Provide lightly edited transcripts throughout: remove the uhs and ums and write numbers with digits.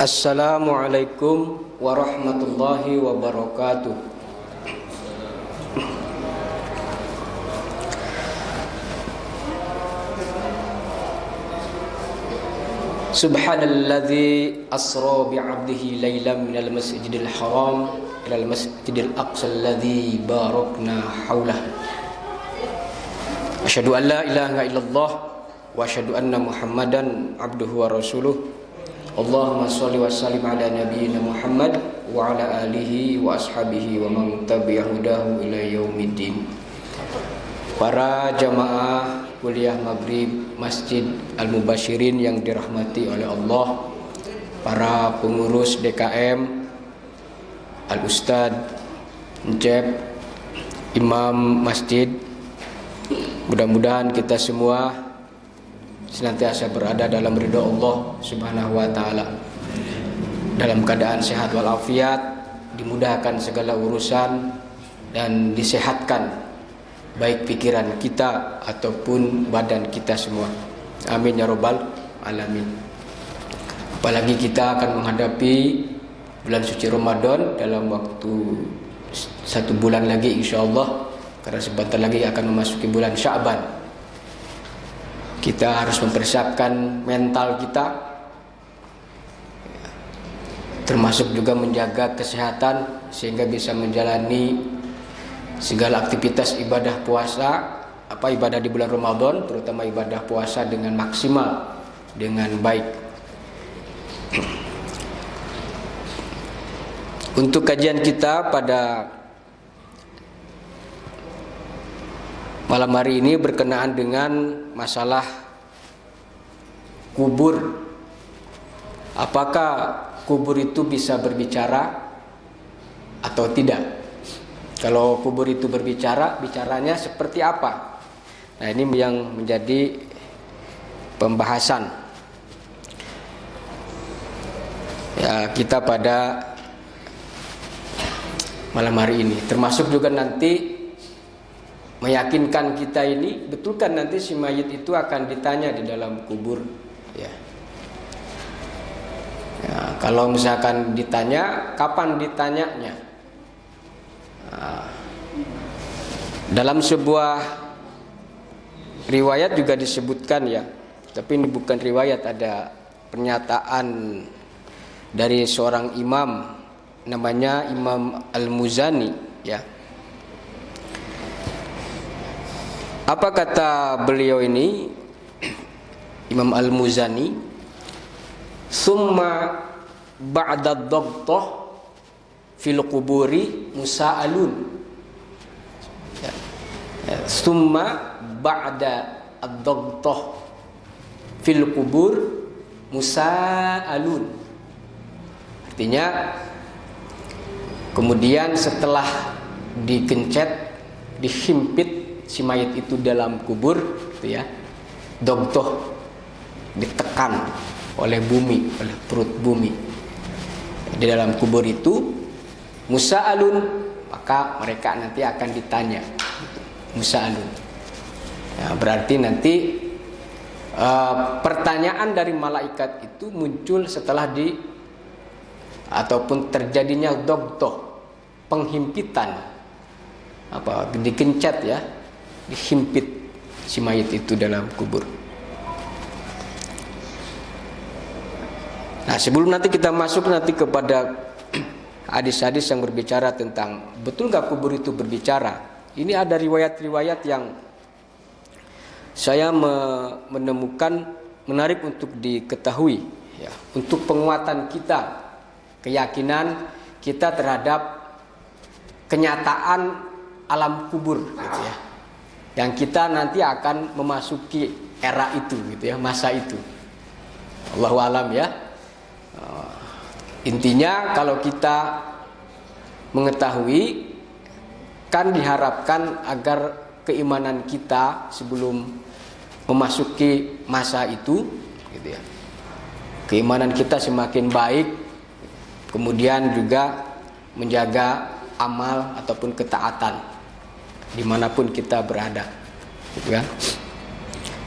Assalamualaikum warahmatullahi wabarakatuh. Subhanalladzi asra bi'abdihi laylan minal masjidil haram ilal masjidil aqsa alladzi barakna haulah. Asyhadu an la ilaha illallah wa asyhadu anna Muhammadan abduhu wa rasuluh. Allahumma sholli wa sallim ala nabiyyina Muhammad wa ala alihi wa ashabihi wa man tabi'ahu hudahu ila yaumiddin. Para jamaah kuliah maghrib Masjid Al-Mubasyirin yang dirahmati oleh Allah, para pengurus DKM, Al-Ustad, Encep, Imam Masjid, mudah-mudahan kita semua senantiasa berada dalam ridha Allah Subhanahu wa taala, dalam keadaan sehat walafiat, dimudahkan segala urusan dan disehatkan baik pikiran kita ataupun badan kita semua. Amin ya rabbal alamin. Apalagi kita akan menghadapi bulan suci Ramadan dalam waktu 1 bulan lagi insyaallah, karena sebentar lagi akan memasuki bulan Sya'ban. Kita harus mempersiapkan mental kita, termasuk juga menjaga kesehatan sehingga bisa menjalani segala aktivitas ibadah puasa, ibadah di bulan Ramadan, terutama ibadah puasa dengan maksimal, dengan baik. Untuk kajian kita pada malam hari ini berkenaan dengan masalah kubur. Apakah kubur itu bisa berbicara atau tidak? Kalau kubur itu berbicara, bicaranya seperti apa? Nah, ini yang menjadi pembahasan ya kita pada malam hari ini. Termasuk juga nanti meyakinkan kita ini, betulkan nanti si mayit itu akan ditanya di dalam kubur ya. Ya, kalau misalkan ditanya, kapan ditanyanya? Nah, dalam sebuah riwayat juga disebutkan ya, tapi ini bukan riwayat, ada pernyataan dari seorang imam namanya Imam Al-Muzani ya. Apa kata beliau ini, Imam Al-Muzani? Summa ba'da dhabtah fil quburi musa'alun. Ya. Summa ba'da ad-dhabtah fil qubur musa'alun. Artinya kemudian setelah dikencet, dihimpit si mayit itu dalam kubur gitu ya, dhabtah, ditekan oleh bumi, oleh perut bumi di dalam kubur itu, musa'alun, maka mereka nanti akan ditanya gitu. Musa'alun ya, berarti nanti pertanyaan dari malaikat itu muncul setelah ataupun terjadinya dhabtah, penghimpitan, dikencet ya, dihimpit si mayit itu dalam kubur. Nah, sebelum nanti kita masuk nanti kepada hadis-hadis yang berbicara tentang betul nggak kubur itu berbicara, ini ada riwayat-riwayat yang saya menemukan menarik untuk diketahui ya, untuk penguatan kita, keyakinan kita terhadap kenyataan alam kubur gitu ya, yang kita nanti akan memasuki era itu gitu ya, masa itu. Allahu alam ya. Intinya kalau kita mengetahui, kan diharapkan agar keimanan kita sebelum memasuki masa itu gitu ya, keimanan kita semakin baik, kemudian juga menjaga amal ataupun ketaatan dimanapun kita berada gitu kan.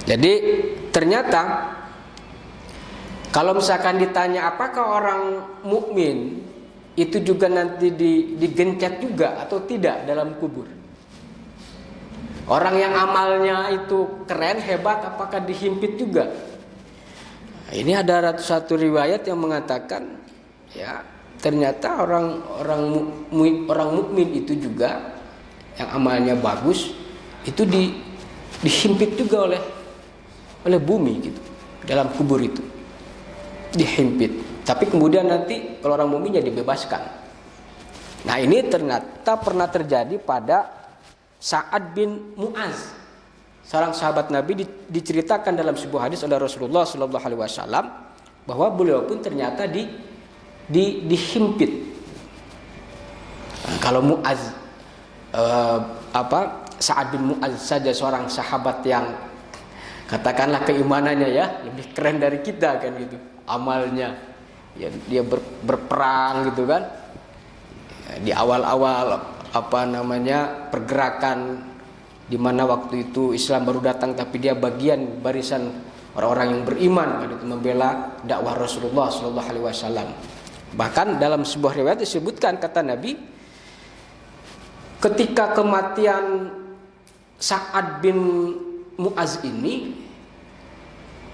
Jadi ternyata Kalau misalkan ditanya apakah orang mukmin itu juga nanti digencet juga atau tidak dalam kubur? Orang yang amalnya itu keren, hebat, apakah dihimpit juga? Nah, ini ada satu riwayat yang mengatakan, ya ternyata orang mukmin itu juga yang amalnya bagus itu dihimpit juga oleh bumi gitu dalam kubur itu. Dihimpit. Tapi kemudian nanti kalau orang mukminnya dibebaskan. Nah, ini ternyata pernah terjadi pada Sa'ad bin Mu'az, seorang sahabat Nabi. Diceritakan dalam sebuah hadis oleh Rasulullah sallallahu alaihi wasallam bahwa beliau pun ternyata dihimpit. Nah, kalau Mu'az Sa'ad bin Mu'az saja seorang sahabat yang katakanlah keimanannya ya lebih keren dari kita kan gitu. Amalnya ya, dia berperang gitu kan ya, di awal-awal pergerakan di mana waktu itu Islam baru datang, tapi dia bagian barisan orang-orang yang beriman kan, itu membela dakwah Rasulullah sallallahu alaihi wasallam. Bahkan dalam sebuah riwayat disebutkan, kata Nabi, ketika kematian Sa'ad bin Mu'az ini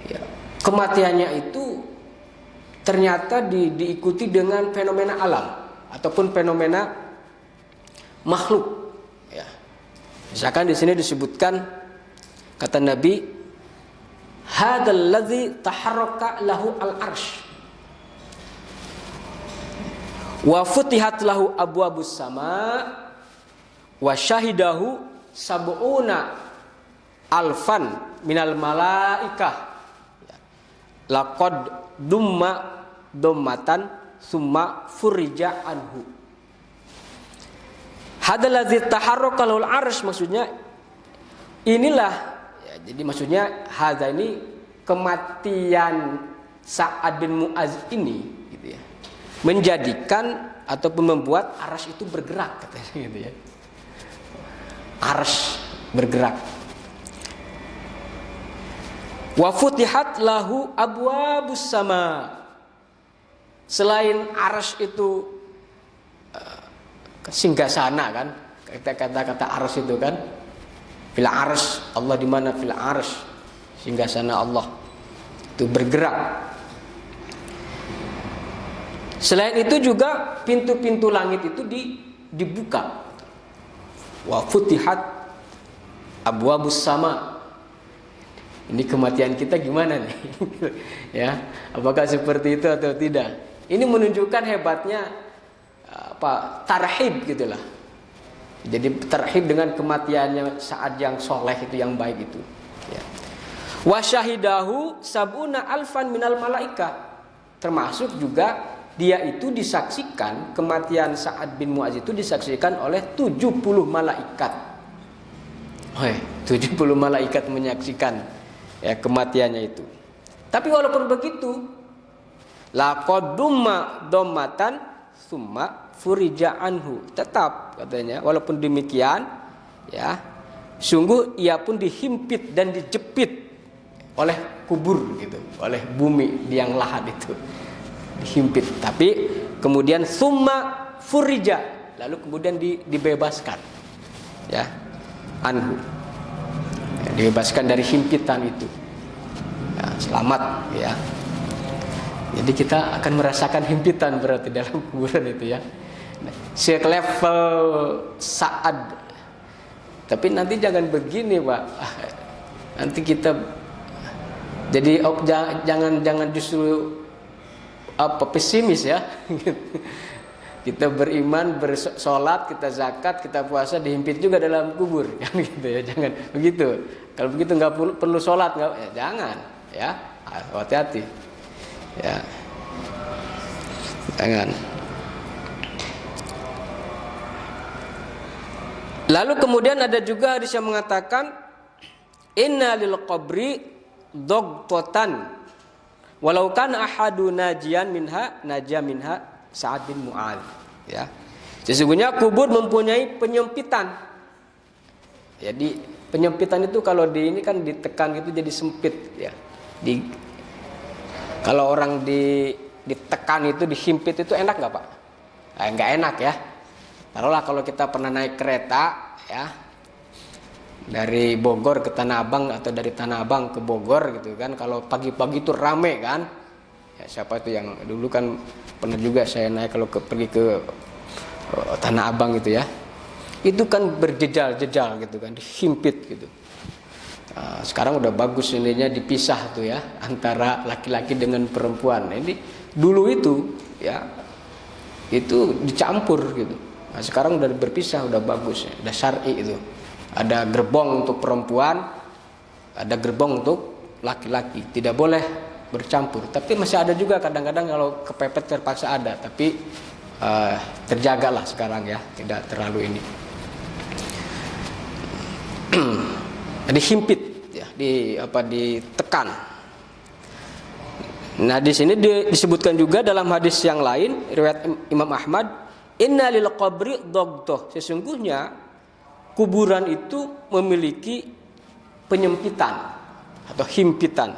ya, kematiannya itu ternyata diikuti dengan fenomena alam ataupun fenomena makhluk. Ya. Misalkan di sini disebutkan, kata Nabi, hadzal ladzi taharraka lahu al-arsy wa futihat lahu abwabus sama wa syahidahu sab'una alfan minal malaikah laqad dumma dommatan summa furija anhu. Hadallazi taharraka lahul arsy, maksudnya inilah ya, jadi maksudnya hadza ini kematian Sa'ad bin Mu'az ini gitu ya, menjadikan ataupun membuat arsy itu bergerak katanya gitu ya. Arsy bergerak. Wa futihat lahu abwabus sama. Selain arsy itu singgasana kan, kata-kata arsy itu kan, fil arsy, Allah di mana? Fil arsy, singgasana Allah itu bergerak. Selain itu juga pintu-pintu langit itu dibuka. Wa futihat abwabus sama. Ini kematian kita gimana nih? Ya, apakah seperti itu atau tidak? Ini menunjukkan hebatnya tarhib gitulah. Jadi tarhib dengan kematiannya saat yang soleh itu, yang baik itu. Ya. Wa syahidahu sab'una alfan minal malaika. Termasuk juga dia itu disaksikan, kematian Sa'ad bin Mu'az itu disaksikan oleh 70 malaikat. 70 malaikat menyaksikan ya kematiannya itu. Tapi walaupun begitu, laqad dumma dommatan summa furija anhu. Tetap katanya, walaupun demikian ya, sungguh ia pun dihimpit dan dijepit oleh kubur gitu, oleh bumi yang lahat itu. Dihimpit, tapi kemudian summa furija, lalu kemudian dibebaskan ya, anhu. Dibebaskan dari himpitan itu ya, selamat ya. Jadi kita akan merasakan himpitan berarti dalam kuburan itu ya, selevel Sa'ad. Tapi nanti jangan begini Pak, nanti kita jadi jangan justru pesimis ya. Kita beriman, bersolat, kita zakat, kita puasa, dihimpit juga dalam kubur kan gitu ya. Jangan begitu. Kalau begitu nggak perlu sholat, nggak, ya jangan ya, hati-hati ya, jangan. Lalu kemudian ada juga hadis yang mengatakan, inna lil qabri dogtotan walau kana ahadu najian minha najah minha Sa'ad bin Mu'az ya. Sesungguhnya kubur mempunyai penyempitan. Jadi penyempitan itu kalau di ini kan ditekan gitu jadi sempit ya. Kalau orang ditekan itu, dihimpit itu enak nggak Pak? Nggak enak ya. Taruhlah kalau kita pernah naik kereta ya, dari Bogor ke Tanah Abang atau dari Tanah Abang ke Bogor gitu kan, kalau pagi-pagi itu rame kan ya. Siapa itu yang dulu kan pernah juga saya naik kalau pergi ke Tanah Abang gitu ya, itu kan berjejal-jejal gitu kan, dihimpit gitu. Nah, sekarang udah bagus ininya, dipisah tuh ya antara laki-laki dengan perempuan. Ini dulu itu ya, itu dicampur gitu. Nah, sekarang udah berpisah, udah bagus ya, udah syar'i itu. Ada gerbong untuk perempuan, ada gerbong untuk laki-laki. Tidak boleh bercampur. Tapi masih ada juga kadang-kadang kalau kepepet terpaksa ada. Tapi terjagalah sekarang ya, tidak terlalu ini. Jadi himpit ya, ditekan. Nah, di sini disebutkan juga dalam hadis yang lain riwayat Imam Ahmad, inna lil qabri dogdoh, sesungguhnya kuburan itu memiliki penyempitan atau himpitan.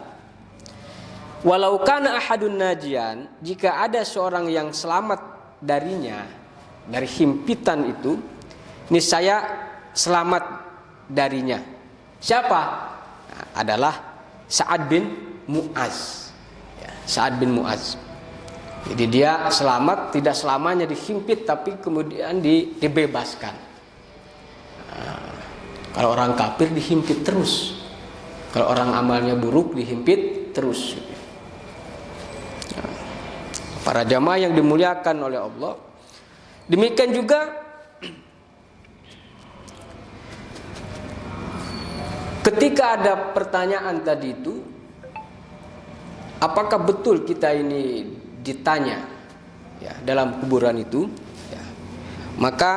Walau kana ahadun najian, jika ada seorang yang selamat darinya, dari himpitan itu, niscaya selamat darinya. Siapa? Nah, adalah Sa'ad bin Mu'az. Ya, Sa'ad bin Mu'az. Jadi dia selamat, tidak selamanya dihimpit, tapi kemudian dibebaskan. Nah, kalau orang kafir dihimpit terus, kalau orang amalnya buruk dihimpit terus. Nah, para jamaah yang dimuliakan oleh Allah, demikian juga ketika ada pertanyaan tadi itu, apakah betul kita ini ditanya ya dalam kuburan itu ya, maka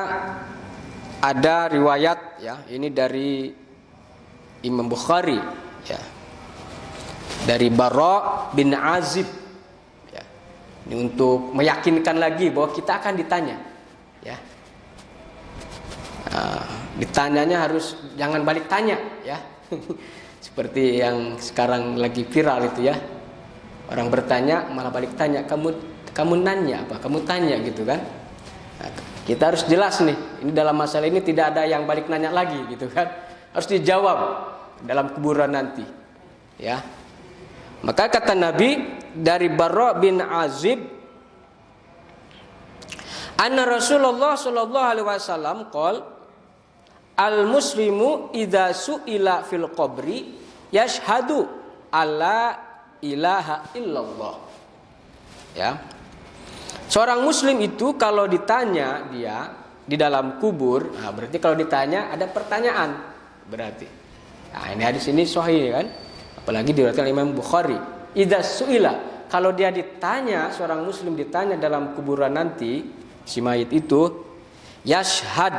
ada riwayat ya, ini dari Imam Bukhari ya, dari Bara bin Azib ya, ini untuk meyakinkan lagi bahwa kita akan ditanya ya. Nah, ditanyanya harus jangan balik tanya ya. Seperti yang sekarang lagi viral itu ya, orang bertanya malah balik tanya, kamu nanya apa, kamu tanya gitu kan. Nah, kita harus jelas nih, ini dalam masalah ini tidak ada yang balik nanya lagi gitu kan, harus dijawab dalam kuburan nanti ya. Maka kata Nabi dari Bara bin Azib, anna Rasulullah sallallahu alaihi wasallam qol, al muslimu idza su'ila fil qabri yashhadu alla ilaha illallah. Ya. Seorang muslim itu kalau ditanya dia di dalam kubur, nah berarti kalau ditanya ada pertanyaan berarti. Nah, ini hadis ini sahih kan? Apalagi diriwayatkan Imam Bukhari. Idza su'ila, kalau dia ditanya, seorang muslim ditanya dalam kuburan nanti, si mayit itu, yashhad,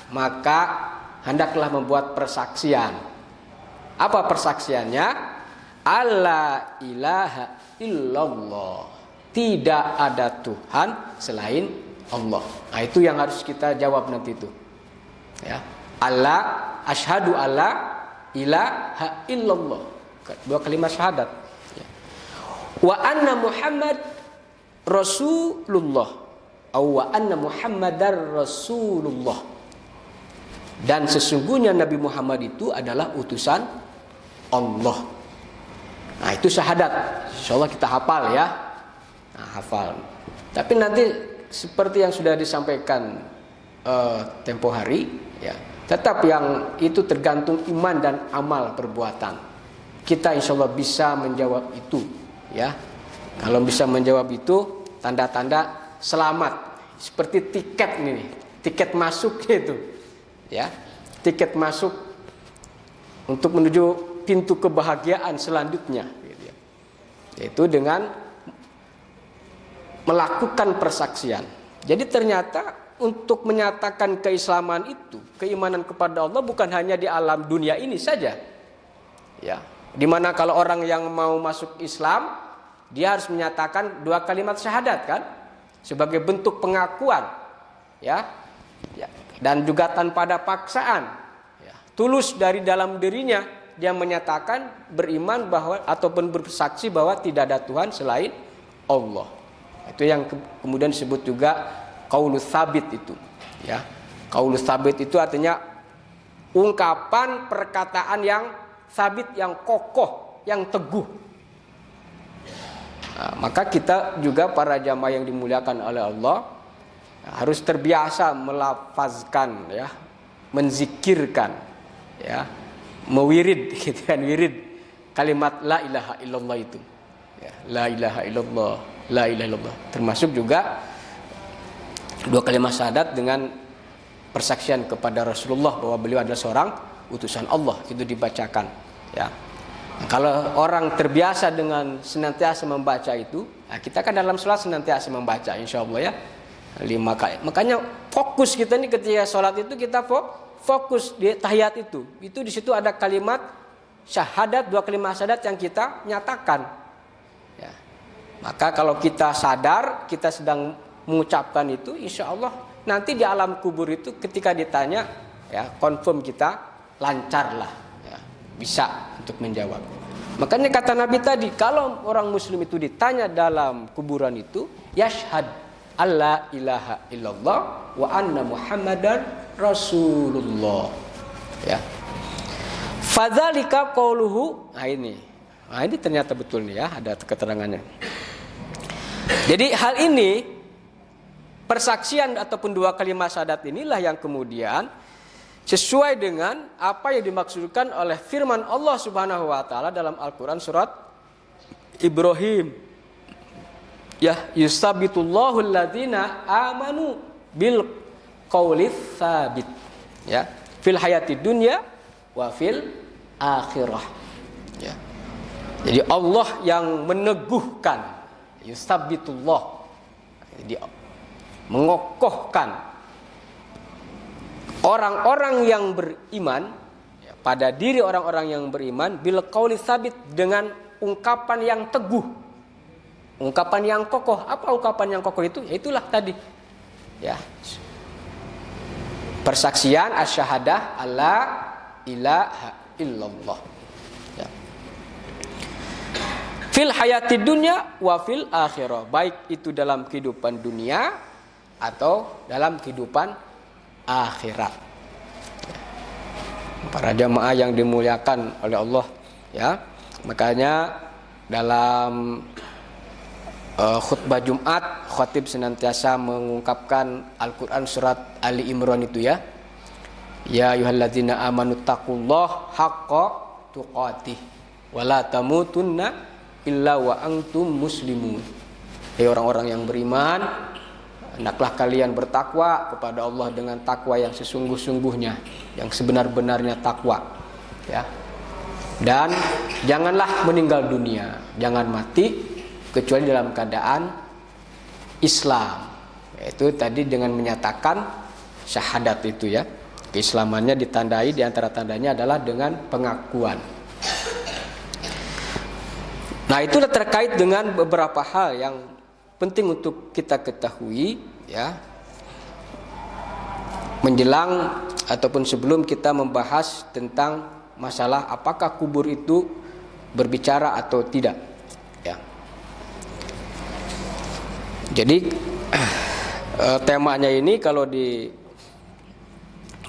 maka hendaklah membuat persaksian. Apa persaksiannya? Alla ilaha illallah, tidak ada Tuhan selain Allah. Nah, itu yang harus kita jawab nanti itu ya. Allah, asyhadu alla ilaha illallah, dua kalimat syahadat ya. Wa anna Muhammad Rasulullah, wa anna Muhammadar Rasulullah, dan sesungguhnya Nabi Muhammad itu adalah utusan Allah. Nah, itu syahadat. Insyaallah kita hafal ya. Nah, hafal. Tapi nanti seperti yang sudah disampaikan tempo hari ya, tetap yang itu tergantung iman dan amal perbuatan. Kita insyaallah bisa menjawab itu ya. Kalau bisa menjawab itu, tanda-tanda selamat. Seperti tiket ini, tiket masuk gitu. Ya, tiket masuk untuk menuju pintu kebahagiaan selanjutnya gitu ya. Yaitu dengan melakukan persaksian. Jadi ternyata untuk menyatakan keislaman itu, keimanan kepada Allah bukan hanya di alam dunia ini saja ya, dimana kalau orang yang mau masuk Islam dia harus menyatakan dua kalimat syahadat kan, sebagai bentuk pengakuan ya, dan juga tanpa ada paksaan ya, tulus dari dalam dirinya, dia menyatakan beriman bahwa ataupun bersaksi bahwa tidak ada Tuhan selain Allah. Itu yang kemudian disebut juga qaulus tsabit itu, ya. Qaulus tsabit itu artinya ungkapan perkataan yang sabit, yang kokoh, yang teguh. Nah, maka kita juga para jamaah yang dimuliakan oleh Allah harus terbiasa melafazkan, ya, menzikirkan, ya, mewirid, gitu kan, wirid kalimat la ilaha illallah itu, ya, la ilaha illallah, la ilaha illallah. Termasuk juga dua kalimat syahadat dengan persaksian kepada Rasulullah bahwa beliau adalah seorang utusan Allah, itu dibacakan, ya. Nah, kalau orang terbiasa dengan senantiasa membaca itu, nah kita kan dalam sholat senantiasa membaca, insya Allah, ya, 5 kali. Makanya fokus kita nih ketika sholat itu kita fokus di tahiyat itu di situ ada kalimat syahadat, 2 kalimat syahadat yang kita nyatakan, ya. Maka kalau kita sadar kita sedang mengucapkan itu, insya Allah nanti di alam kubur itu ketika ditanya, ya, confirm kita lancar lah, ya, bisa untuk menjawab. Makanya kata Nabi tadi, kalau orang muslim itu ditanya dalam kuburan itu, yashhad alla ilaha illallah wa anna muhammadan rasulullah, ya. Fadzalika qauluhu. Nah ini ternyata betul nih, ya, ada keterangannya. Jadi hal ini, persaksian ataupun 2 kalimat syahadat inilah yang kemudian sesuai dengan apa yang dimaksudkan oleh firman Allah Subhanahu wa taala dalam Al-Qur'an surat Ibrahim. Ya, yusabitullahu alladzina amanu bil qaulis tsabit, ya, fil hayati dunya wa fil akhirah, ya. Jadi Allah yang meneguhkan, yusabitullah, jadi mengokohkan orang-orang yang beriman, ya, pada diri orang-orang yang beriman bil qaulis tsabit, dengan ungkapan yang teguh, ungkapan yang kokoh. Apa ungkapan yang kokoh itu? Ya, itulah tadi, ya, persaksian asyhadah alla ilaha illallah, ya. Fil hayati dunya wa fil akhirah, baik itu dalam kehidupan dunia atau dalam kehidupan akhirat. Para jamaah yang dimuliakan oleh Allah, ya. Makanya dalam khutbah Jumat, khatib senantiasa mengungkapkan Al-Qur'an surat Ali Imran itu, ya. Ya ayyuhalladzina amanu taqullaha haqqa tuqatih wa la tamutunna illa wa antum muslimun. Hai orang-orang yang beriman, hendaklah kalian bertakwa kepada Allah dengan takwa yang sesungguh-sungguhnya, yang sebenar-benarnya takwa, ya. Dan janganlah meninggal dunia, jangan mati kecuali dalam keadaan Islam. Yaitu tadi dengan menyatakan syahadat itu, ya. Keislamannya ditandai, di antara tandanya adalah dengan pengakuan. Nah, itu terkait dengan beberapa hal yang penting untuk kita ketahui, ya, menjelang ataupun sebelum kita membahas tentang masalah apakah kubur itu berbicara atau tidak, ya. Jadi temanya ini kalau di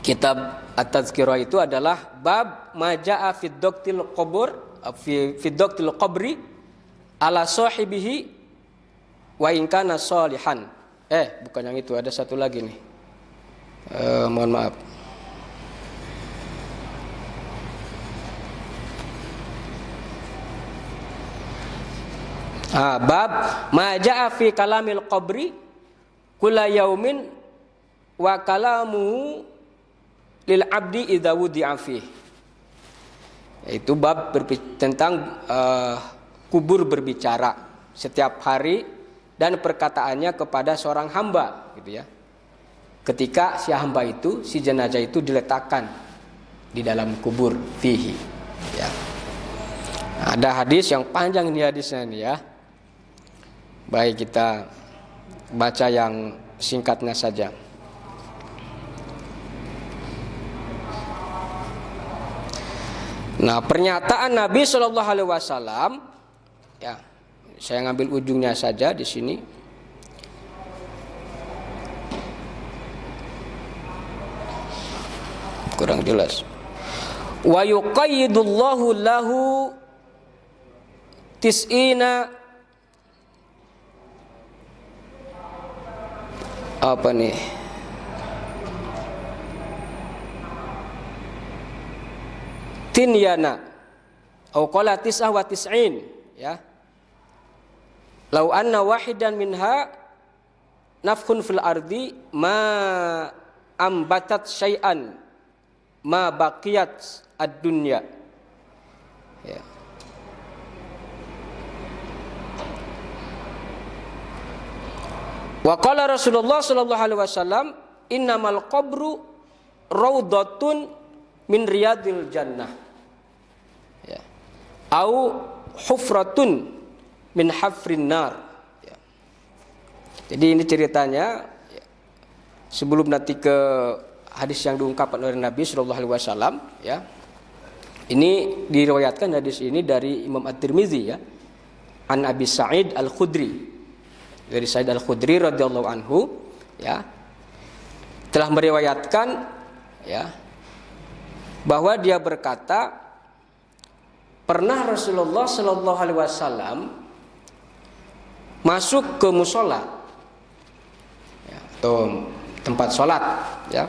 kitab At-Tazkirah itu adalah bab majaa fid doktil qabri ala sahibihi wa in kana sholihan. Bukan yang itu, ada satu lagi nih. Mohon maaf. Bab majaa fi kalamil qabri kulla yaumin wa kalamuhu lil abdi idza wudi'a fi. Itu bab tentang kubur berbicara setiap hari dan perkataannya kepada seorang hamba, gitu, ya. Ketika si hamba itu, si jenazah itu diletakkan di dalam kubur fihi, ya. Ada hadis yang panjang ini hadisnya ini, ya. Baik, kita baca yang singkatnya saja. Nah, pernyataan Nabi Shallallahu Alaihi Wasallam, ya, saya ngambil ujungnya saja di sini. Kurang jelas. Wa yuqayyidullahu lahu tis'ina apa nih? Tinyana au qala tis'ah wa tis'in, ya. Lau anna wahidan minha nafkhun fil ardi ma ambatat syai'an ma baqiyat ad-dunya, ya. Wa qala Rasulullah sallallahu alaihi wasallam innamal qabru raudhatun min riyadil jannah, ya, au hufratun min hafrin nar, ya. Jadi ini ceritanya, ya, sebelum nanti ke hadis yang diungkapkan oleh Nabi Shallallahu Alaihi Wasallam, ya. Ini diriwayatkan hadis ini dari Imam At-Tirmizi, ya, an Abi Sa'id Al-Khudri, dari Sa'id Al-Khudri radhiyallahu anhu, ya, telah meriwayatkan, ya, bahwa dia berkata pernah Rasulullah Shallallahu Alaihi Wasallam masuk ke musola, ya, atau tempat sholat, ya.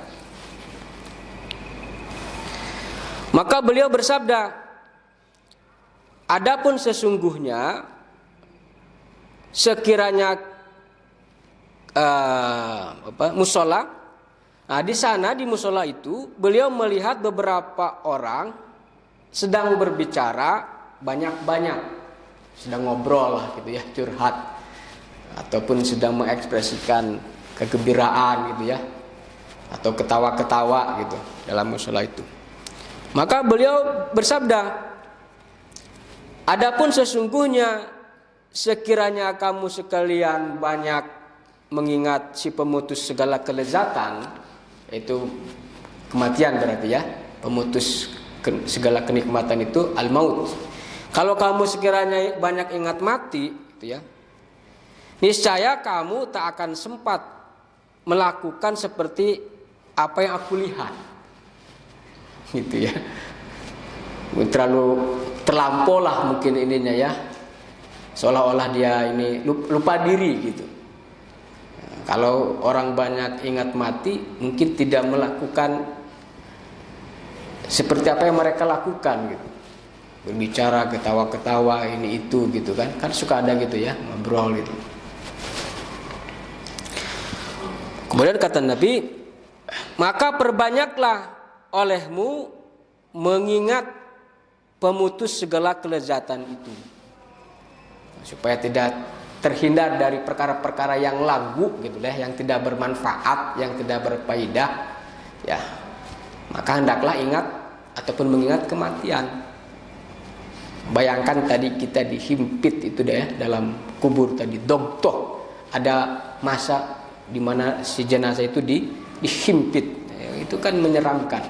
Maka beliau bersabda, adapun sesungguhnya sekiranya musola, nah di sana di musola itu beliau melihat beberapa orang sedang berbicara banyak-banyak, sedang ngobrol lah gitu, ya, curhat ataupun sedang mengekspresikan kegembiraan gitu, ya, atau ketawa-ketawa gitu dalam musola itu. Maka beliau bersabda, adapun sesungguhnya sekiranya kamu sekalian banyak mengingat si pemutus segala kelezatan, yaitu kematian berarti, ya, pemutus segala kenikmatan itu al-maut. Kalau kamu sekiranya banyak ingat mati, gitu, ya, niscaya kamu tak akan sempat melakukan seperti apa yang aku lihat, gitu, ya. Terlalu terlampau lah mungkin ininya, ya, seolah-olah dia ini lupa diri gitu. Kalau orang banyak ingat mati, mungkin tidak melakukan seperti apa yang mereka lakukan gitu. Berbicara, ketawa-ketawa, ini itu gitu kan. Kan suka ada gitu, ya, ngobrol gitu. Kemudian kata Nabi, maka perbanyaklah olehmu mengingat pemutus segala kelezatan itu, supaya tidak terhindar dari perkara-perkara yang lagu gitu, yang tidak bermanfaat, yang tidak berfaedah, ya. Maka hendaklah ingat ataupun mengingat kematian. Bayangkan tadi kita dihimpit itu deh, dalam kubur tadi, dogtoh, ada masa di mana si jenazah itu dihimpit, ya, itu kan menyeramkan,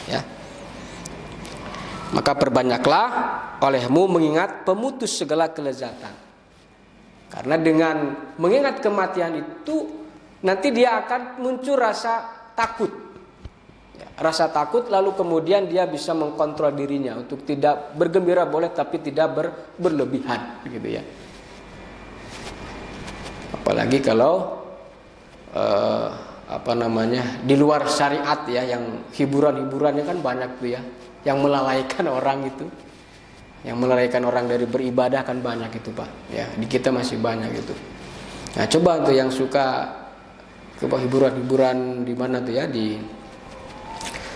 ya. Maka perbanyaklah olehmu mengingat pemutus segala kelezatan. Karena dengan mengingat kematian itu nanti dia akan muncul rasa takut, ya, rasa takut, lalu kemudian dia bisa mengkontrol dirinya untuk tidak bergembira boleh tapi tidak berlebihan, gitu, ya. Apalagi kalau di luar syariat, ya, yang hiburan-hiburannya kan banyak tuh, ya, yang melalaikan orang itu. Yang melalaikan orang dari beribadah kan banyak itu, Pak. Ya, di kita masih banyak itu. Nah, coba tuh yang suka ke hiburan-hiburan di mana tuh, ya, di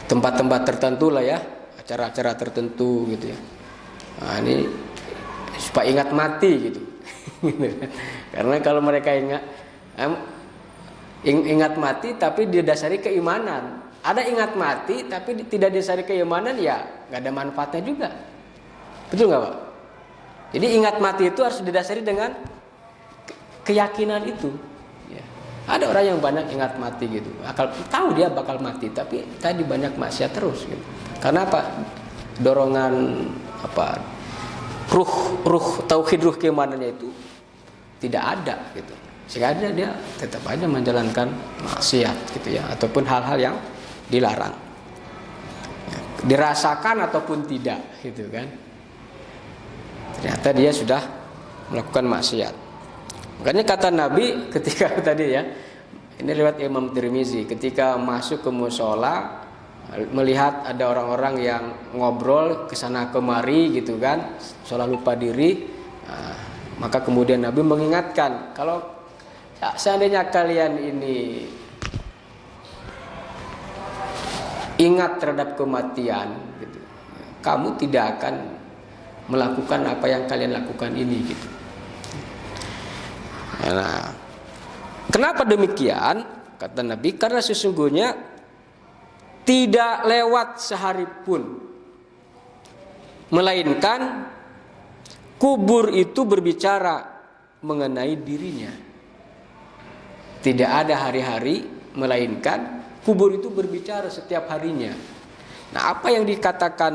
tempat-tempat tertentu lah, ya, acara-acara tertentu gitu, ya. Nah, ini supaya ingat mati gitu. Karena kalau mereka ingat mati tapi didasari keimanan. Ada ingat mati tapi tidak didasari keimanan, ya nggak ada manfaatnya juga. Betul nggak, Pak? Jadi ingat mati itu harus didasari dengan keyakinan itu, ya. Ada orang yang banyak ingat mati gitu, tahu dia bakal mati tapi tadi banyak maksiat terus gitu. Karena apa? dorongan apa ruh tauhid, ruh keimanannya itu tidak ada gitu. Sehingga dia tetap aja menjalankan maksiat gitu ya, ataupun hal-hal yang dilarang. Dirasakan ataupun tidak gitu kan. Ternyata dia sudah melakukan maksiat. Makanya kata Nabi ketika tadi ya, ini riwayat Imam Tirmizi, ketika masuk ke mushola melihat ada orang-orang yang ngobrol kesana kemari gitu kan, seolah lupa diri, maka kemudian Nabi mengingatkan, kalau seandainya kalian ini ingat terhadap kematian gitu, kamu tidak akan melakukan apa yang kalian lakukan ini gitu. Nah, kenapa demikian? Kata Nabi, karena sesungguhnya tidak lewat sehari pun melainkan kubur itu berbicara mengenai dirinya. Tidak ada hari-hari melainkan kubur itu berbicara setiap harinya. Nah, apa yang dikatakan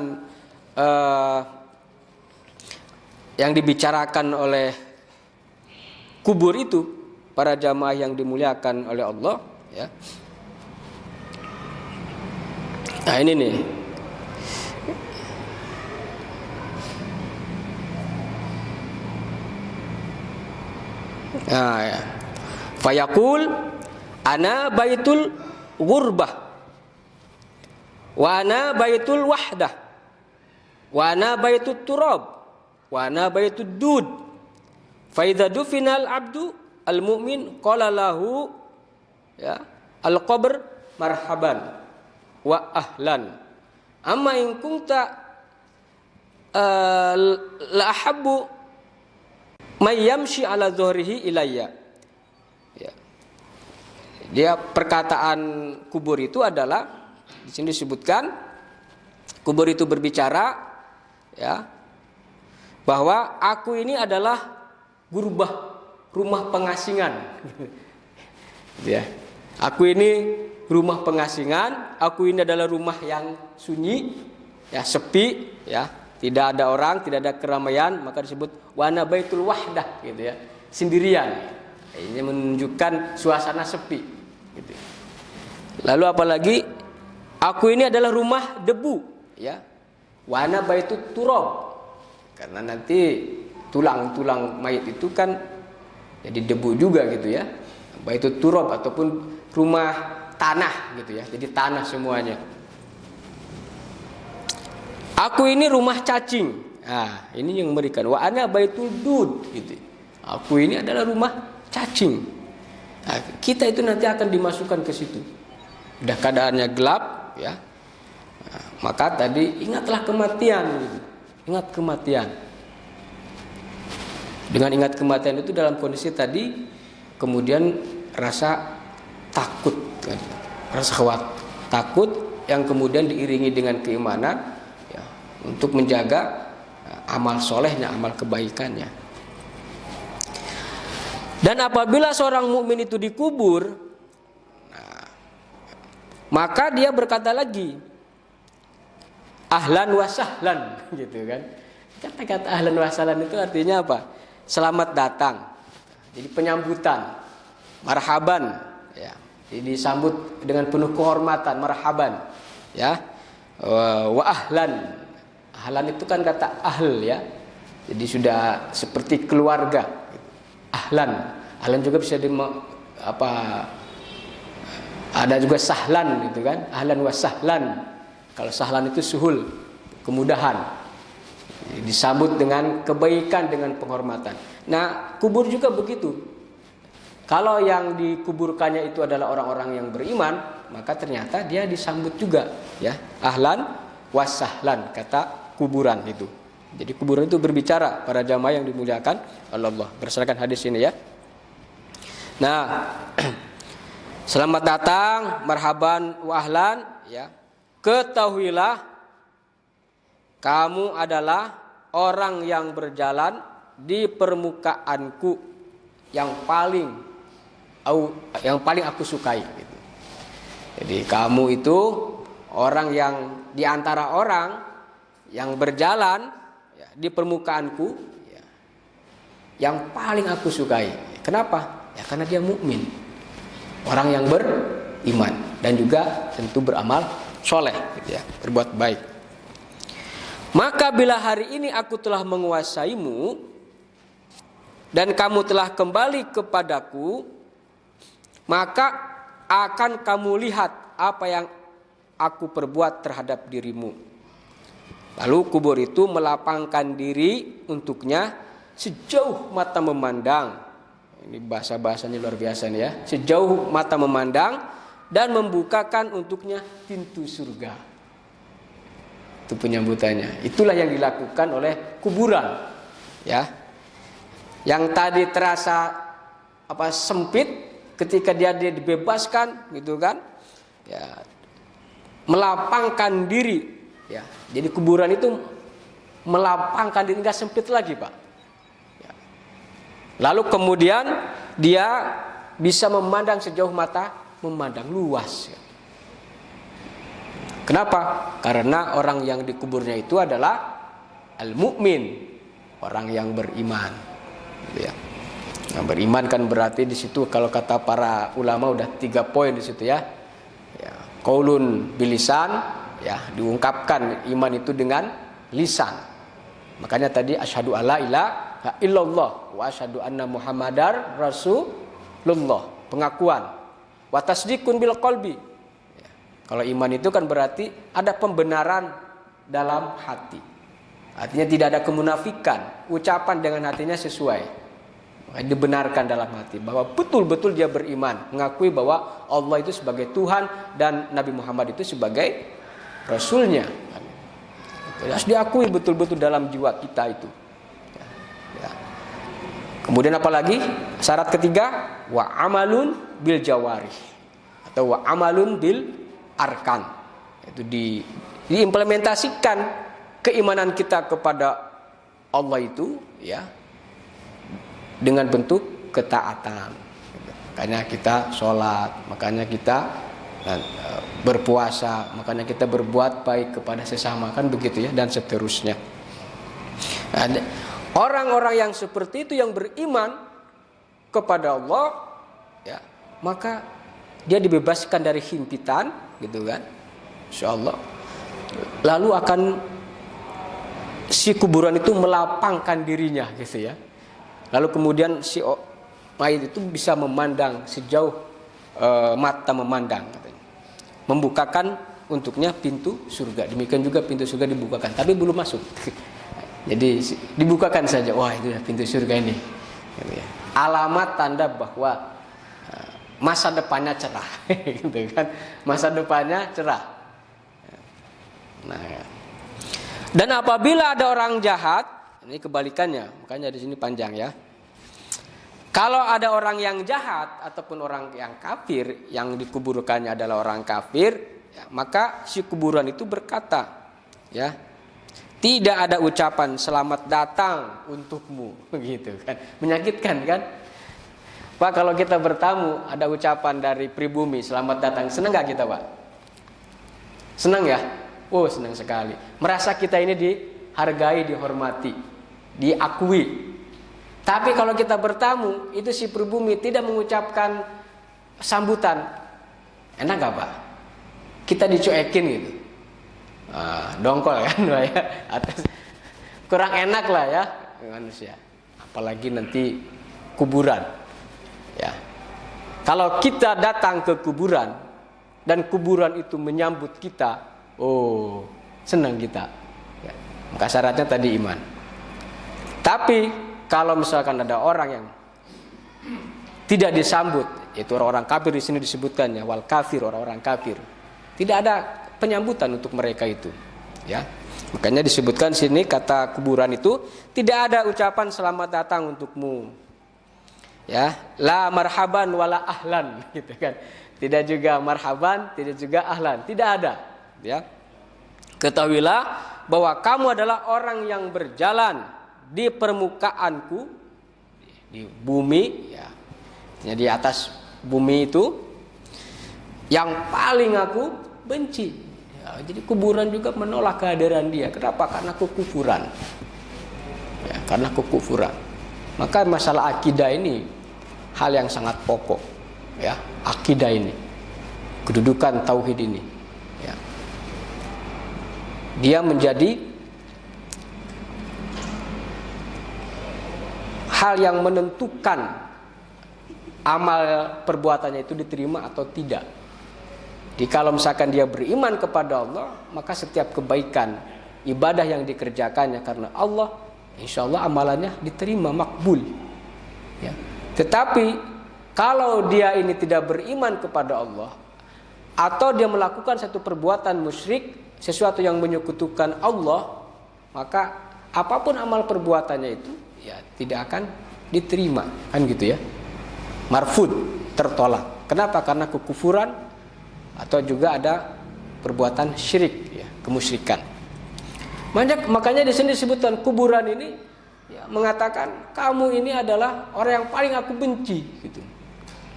yang dibicarakan oleh kubur itu, para jamaah yang dimuliakan oleh Allah ya. Nah, ini nih. Nah, ya. Fayaqul ana baitul ghurbah wa ana baitul wahdah wa ana baitut turab wa ana baitud dud. Fa idza dufinal abdu al mu'min qala lahu ya al qabr marhaban wa ahlan amma in kunta la ahabbu may yamshi ala dhuhrihi ilayya. Ya. Dia perkataan kubur itu adalah di sini disebutkan kubur itu berbicara ya bahwa aku ini adalah gurbah, rumah pengasingan. Ya. Aku ini rumah pengasingan, aku ini adalah rumah yang sunyi, ya sepi, ya tidak ada orang, tidak ada keramaian, maka disebut wana baitul wahdah, gitu ya, sendirian. Ini menunjukkan suasana sepi. Gitu. Lalu apalagi, aku ini adalah rumah debu, ya, wana baitul turab, karena nanti tulang-tulang mayit itu kan jadi debu juga gitu ya, baitul turab ataupun rumah tanah gitu ya, jadi tanah semuanya. Aku ini rumah cacing. Nah, ini yang memberikan wa ana baitul dud gitu. Aku ini adalah rumah cacing. Nah, kita itu nanti akan dimasukkan ke situ. Udah keadaannya gelap ya. Nah, maka tadi ingatlah kematian gitu. Ingat kematian. Dengan ingat kematian itu dalam kondisi tadi kemudian rasa takut, rasa khawatir, takut yang kemudian diiringi dengan keimanan ya, untuk menjaga amal solehnya, amal kebaikannya. Dan apabila seorang mukmin itu dikubur, nah, maka dia berkata lagi, ahlan wa sahlan, gitu kan? Kata-kata ahlan wa sahlan itu artinya apa? Selamat datang. Jadi penyambutan, marhaban, ya. Jadi disambut dengan penuh kehormatan, marhaban, ya. Wa ahlan. Ahlan itu kan kata ahl ya. Jadi sudah seperti keluarga. Ahlan. Ahlan juga bisa ada juga sahlan gitu kan. Ahlan wa sahlan. Kalau sahlan itu suhul, kemudahan. Disambut dengan kebaikan, dengan penghormatan. Nah, kubur juga begitu. Kalau yang dikuburkannya itu adalah orang-orang yang beriman, maka ternyata dia disambut juga, ya. Ahlan wasahlan, kata kuburan itu. Jadi kuburan itu berbicara, para jamaah yang dimuliakan Allah. Berdasarkan hadis ini ya. Nah, selamat datang, marhaban wa ahlan, ya. Ketahuilah kamu adalah orang yang berjalan di permukaanku yang paling aku sukai gitu. Jadi kamu itu orang yang di antara orang yang berjalan ya, di permukaanku ya, yang paling aku sukai. Kenapa? Ya karena dia mukmin, orang yang beriman dan juga tentu beramal soleh, gitu ya, berbuat baik. Maka bila hari ini aku telah menguasaimu dan kamu telah kembali kepadaku, maka akan kamu lihat apa yang aku perbuat terhadap dirimu. Lalu kubur itu melapangkan diri untuknya sejauh mata memandang. Ini bahasa-bahasanya luar biasa nih ya. Sejauh mata memandang dan membukakan untuknya pintu surga. Itu penyambutannya. Itulah yang dilakukan oleh kuburan. Ya. Yang tadi terasa sempit ketika dia dibebaskan gitu kan. Ya. Melapangkan diri ya. Jadi kuburan itu melapangkan diri, enggak sempit lagi, Pak. Lalu kemudian dia bisa memandang sejauh mata memandang, luas. Kenapa? Karena orang yang dikuburnya itu adalah al-mu'min, orang yang beriman. Ya. Yang beriman kan berarti di situ kalau kata para ulama udah 3 poin di situ ya. Ya, qaulun bilisan ya, diungkapkan iman itu dengan lisan. Makanya tadi asyhadu alla ilaha illallah wa asyhadu anna muhammadar rasulullah, pengakuan. Wa tasdiqun bil qalbi. Ya. Kalau iman itu kan berarti ada pembenaran dalam hati. Artinya tidak ada kemunafikan, ucapan dengan hatinya sesuai. Dibenarkan dalam hati bahwa betul-betul dia beriman, mengakui bahwa Allah itu sebagai Tuhan dan Nabi Muhammad itu sebagai Rasulnya. Harus diakui betul-betul dalam jiwa kita itu. Ya. Kemudian apalagi syarat ketiga, wa amalun bil jawarih atau wa amalun bil arkan. Itu diimplementasikan keimanan kita kepada Allah itu ya dengan bentuk ketaatan. Makanya kita sholat, makanya kita berpuasa, makanya kita berbuat baik kepada sesama, kan begitu ya, dan seterusnya. Orang-orang yang seperti itu yang beriman kepada Allah ya, maka dia dibebaskan dari himpitan gitu kan, insyaallah. Lalu akan si kuburan itu melapangkan dirinya gitu ya. Lalu kemudian si mayit itu bisa memandang sejauh mata memandang, membukakan untuknya pintu surga. Demikian juga pintu surga dibukakan, tapi belum masuk. Jadi dibukakan saja. Wah, itu pintu surga ini. Alamat tanda bahwa masa depannya cerah, gitu kan? Masa depannya cerah. Nah, dan apabila ada orang jahat, ini kebalikannya. Makanya di sini panjang ya. Kalau ada orang yang jahat ataupun orang yang kafir, yang dikuburkannya adalah orang kafir, ya, maka si kuburan itu berkata, ya, tidak ada ucapan selamat datang untukmu, begitu kan? Menyakitkan kan? Pak, kalau kita bertamu ada ucapan dari pribumi selamat datang, senang nggak kita, Pak? Senang ya? Oh, senang sekali. Merasa kita ini dihargai, dihormati, diakui. Tapi kalau kita bertamu, itu si pribumi tidak mengucapkan sambutan, enak gak Pak? Kita dicuekin gitu, dongkol kan Pak ya, atas kurang enak lah ya manusia. Apalagi nanti kuburan, ya. Kalau kita datang ke kuburan dan kuburan itu menyambut kita, oh senang kita. Ya. Maka syaratnya tadi iman. Tapi kalau misalkan ada orang yang tidak disambut, yaitu orang-orang kafir di sini disebutkannya wal kafir, orang-orang kafir, tidak ada penyambutan untuk mereka itu, ya. Makanya disebutkan di sini kata kuburan itu tidak ada ucapan selamat datang untukmu, ya, la marhaban wala ahlan, gitu kan. Tidak juga marhaban, tidak juga ahlan, tidak ada, ya. Ketahuilah bahwa kamu adalah orang yang berjalan di permukaanku, di bumi, ya, di atas bumi itu yang paling aku benci. Ya, jadi kuburan juga menolak kehadiran dia. Kenapa? Karena kekufuran. Ya, karena kekufuran. Maka masalah akidah ini hal yang sangat pokok. Ya, akidah ini, kedudukan tauhid ini. Ya. Dia menjadi hal yang menentukan amal perbuatannya itu diterima atau tidak. Jadi kalau misalkan dia beriman kepada Allah, maka setiap kebaikan ibadah yang dikerjakannya karena Allah, insya Allah amalannya diterima, makbul. Ya. Tetapi kalau dia ini tidak beriman kepada Allah, atau dia melakukan satu perbuatan musyrik, sesuatu yang menyekutukan Allah, maka apapun amal perbuatannya itu ya tidak akan diterima, kan gitu ya. Marfud, tertolak. Kenapa? Karena kekufuran atau juga ada perbuatan syirik, ya, kemusyrikan. Makanya di sini disebutkan kuburan ini ya, mengatakan kamu ini adalah orang yang paling aku benci, gitu.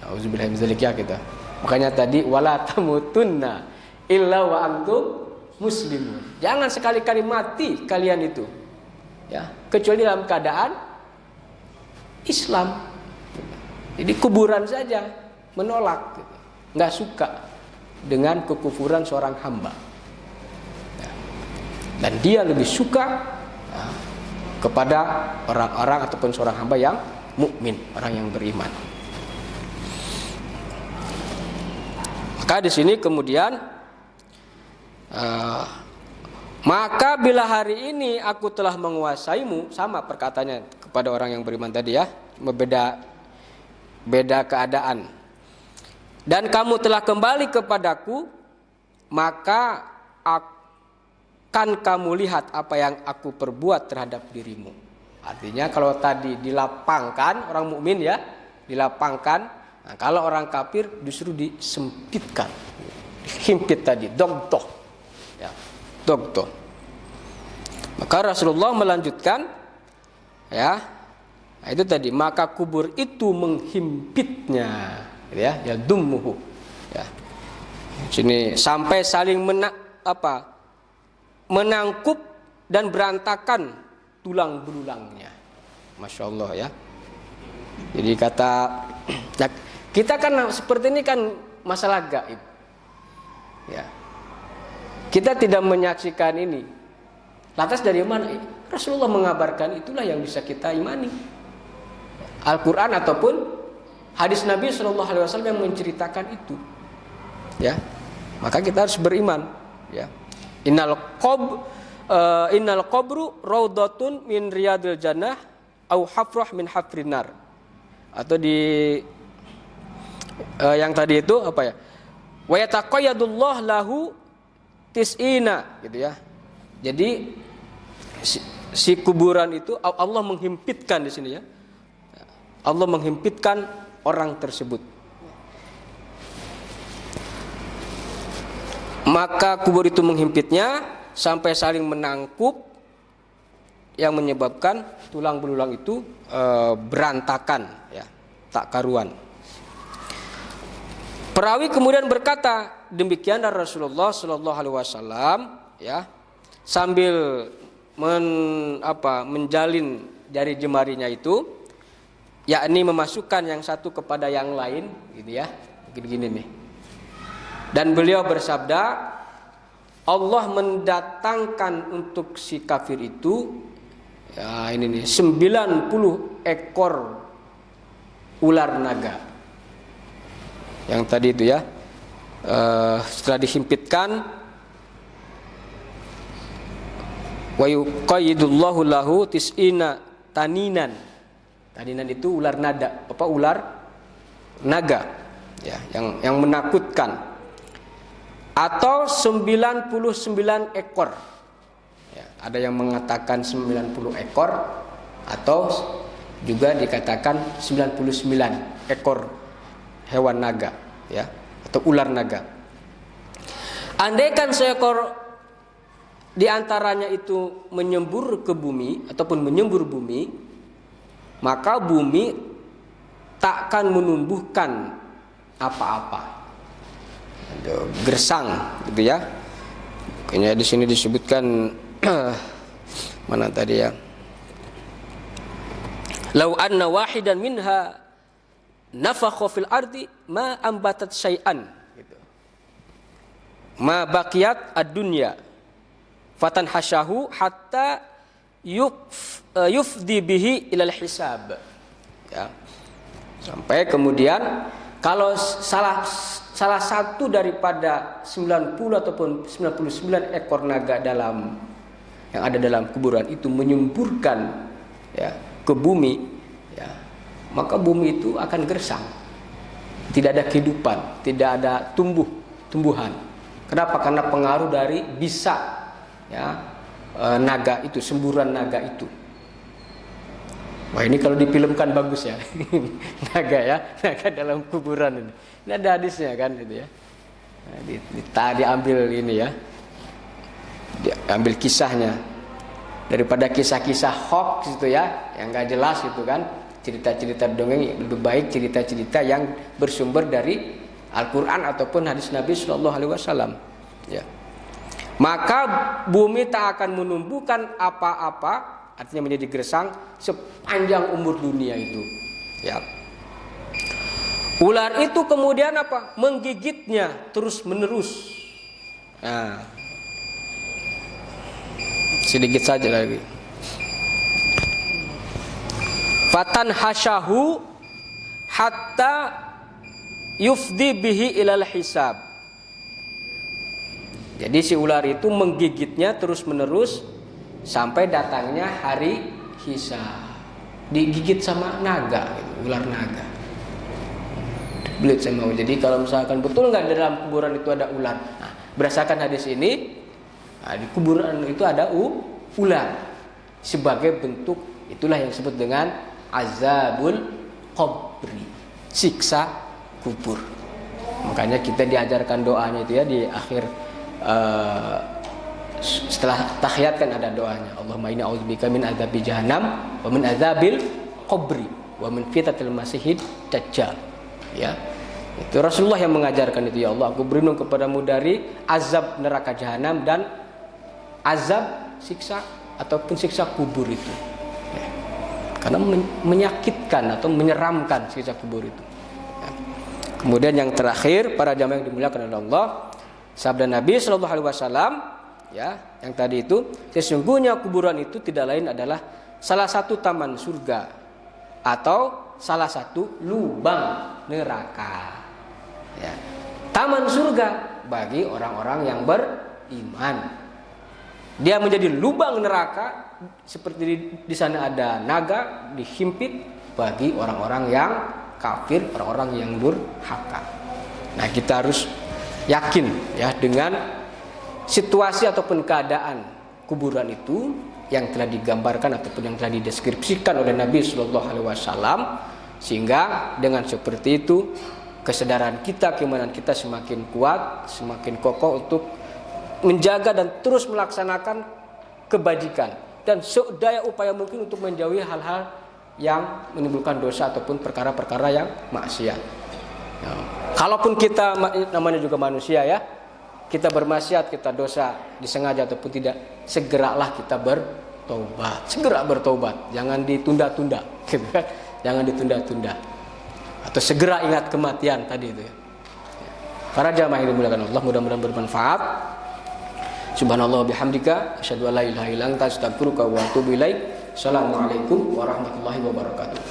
Auzubillahi min dzalik ya kita. Makanya tadi wala tamutunna illa wa antum muslimun. Jangan sekali-kali mati kalian itu, ya, kecuali dalam keadaan Islam. Jadi kuburan saja menolak, gitu. Nggak suka dengan kekufuran seorang hamba, ya. Dan dia lebih suka ya, kepada orang-orang ataupun seorang hamba yang mukmin, orang yang beriman. Maka di sini kemudian maka bila hari ini aku telah menguasaimu, sama perkataannya kepada orang yang beriman tadi ya, beda keadaan. Dan kamu telah kembali kepadaku, maka akan kamu lihat apa yang aku perbuat terhadap dirimu. Artinya kalau tadi dilapangkan orang mukmin ya, dilapangkan. Nah, kalau orang kafir justru disempitkan, himpit tadi, dogtoh, ya, dogtoh. Maka Rasulullah melanjutkan, ya, nah itu tadi, maka kubur itu menghimpitnya, ya, ya dummuhu, ya. Sini sampai saling menangkup dan berantakan tulang belulangnya, masya Allah ya. Jadi kata, nah, kita kan seperti ini kan masalah gaib, ya. Kita tidak menyaksikan ini. Lantas dari mana? Rasulullah mengabarkan, itulah yang bisa kita imani. Al-Quran ataupun hadis Nabi SAW yang menceritakan itu, ya. Maka kita harus beriman, ya. Innal qabru raudhatun min riyadil jannah au hafrah min hafrin nar. Atau di yang tadi itu apa ya? Wa yataqayyadullah lahu tis'ina, gitu ya. Jadi si kuburan itu Allah menghimpitkan di sini ya. Allah menghimpitkan orang tersebut. Maka kubur itu menghimpitnya sampai saling menangkup yang menyebabkan tulang belulang itu berantakan, ya, tak karuan. Perawi kemudian berkata, demikian dari Rasulullah Shallallahu Alaihi Wasallam, ya, sambil menjalin jari jemarinya itu, yakni memasukkan yang satu kepada yang lain, gitu ya, begini nih. Dan beliau bersabda, Allah mendatangkan untuk si kafir itu, ya ini nih, 90 ekor ular naga. Yang tadi itu ya, setelah dihimpitkan, wa yuqayyidullahu lahu tis'ina taninan. Taninan itu ular nada, ular naga, ya, yang menakutkan. Atau 99 ekor. Ya, ada yang mengatakan 90 ekor, atau juga dikatakan 99 ekor hewan naga, ya, atau ular naga. Andaikan seekor di antaranya itu menyembur ke bumi ataupun menyembur bumi, maka bumi takkan menumbuhkan apa-apa, gersang, gitu ya. Makanya di sini disebutkan mana tadi ya? Lau anna wahidan minha nafakha fil ardi ma ambatat syai'an gitu. Ma baqiyat ad-dunya fatan hasyahu hatta yufdi bihi ilal hisab. Ya. Sampai kemudian kalau salah satu daripada 90 ataupun 99 ekor naga yang ada dalam kuburan itu menyemburkan ya ke bumi, ya, maka bumi itu akan gersang. Tidak ada kehidupan, tidak ada tumbuhan. Kenapa? Karena pengaruh dari bisa ya naga itu, semburan naga itu. Wah, ini kalau difilmkan bagus ya. naga dalam kuburan ini. Ini ada hadisnya kan gitu ya. Nah, diambil ini ya. Diambil kisahnya. Daripada kisah-kisah hoax itu ya, yang enggak jelas gitu kan. Cerita-cerita dongeng, lebih baik cerita-cerita yang bersumber dari Al-Qur'an ataupun hadis Nabi sallallahu alaihi wasallam. Ya. Maka bumi tak akan menumbuhkan apa-apa, artinya menjadi gersang sepanjang umur dunia itu. Ya. Ular itu kemudian apa? Menggigitnya terus-menerus. Nah, sedikit saja lagi. Fatan hasyahu hatta yufdi bihi ilal hisab. Jadi si ular itu menggigitnya terus-menerus sampai datangnya hari hisab. Digigit sama naga, ular naga. Belit sama. Jadi kalau misalkan betul nggak dalam kuburan itu ada ular. Nah, berdasarkan hadis ini, nah, di kuburan itu ada ular sebagai bentuk, itulah yang disebut dengan azabul qabri, siksa kubur. Makanya kita diajarkan doanya itu ya di akhir setelah tahiyat kan ada doanya, Allahumma inni a'udzubika min adzabi jahannam wa min adzabil qabri wa min fitnatil masiihid dajjal. Ya. Itu Rasulullah yang mengajarkan itu, ya Allah, aku berlindung kepadamu dari azab neraka jahanam dan azab siksa ataupun siksa kubur itu. Ya. Karena menyakitkan atau menyeramkan siksa kubur itu. Ya. Kemudian yang terakhir, para jamaah yang dimuliakan oleh Allah, sabda Nabi sallallahu alaihi wasallam, ya, yang tadi itu, sesungguhnya kuburan itu tidak lain adalah salah satu taman surga atau salah satu lubang neraka. Ya. Taman surga bagi orang-orang yang beriman. Dia menjadi lubang neraka seperti di sana ada naga dihimpit bagi orang-orang yang kafir, orang-orang yang durhaka. Nah, kita harus yakin ya dengan situasi ataupun keadaan kuburan itu yang telah digambarkan ataupun yang telah dideskripsikan oleh Nabi sallallahu alaihi wasallam, sehingga dengan seperti itu kesadaran kita, keimanan kita semakin kuat, semakin kokoh untuk menjaga dan terus melaksanakan kebajikan dan sedaya upaya mungkin untuk menjauhi hal-hal yang menimbulkan dosa ataupun perkara-perkara yang maksiat. Ya. Kalaupun kita namanya juga manusia ya, kita bermaksiat, kita dosa disengaja ataupun tidak, segeralah kita bertobat, segera bertobat, jangan ditunda-tunda, gitu kan? Jangan ditunda-tunda, atau segera ingat kematian tadi itu ya. Para jamaah yang dimuliakan Allah, mudah-mudahan bermanfaat. Subhanallah bihamdika, asyhadu an la ilaha illa anta, astaghfiruka wa atubu ilaik. Assalamualaikum warahmatullahi wabarakatuh.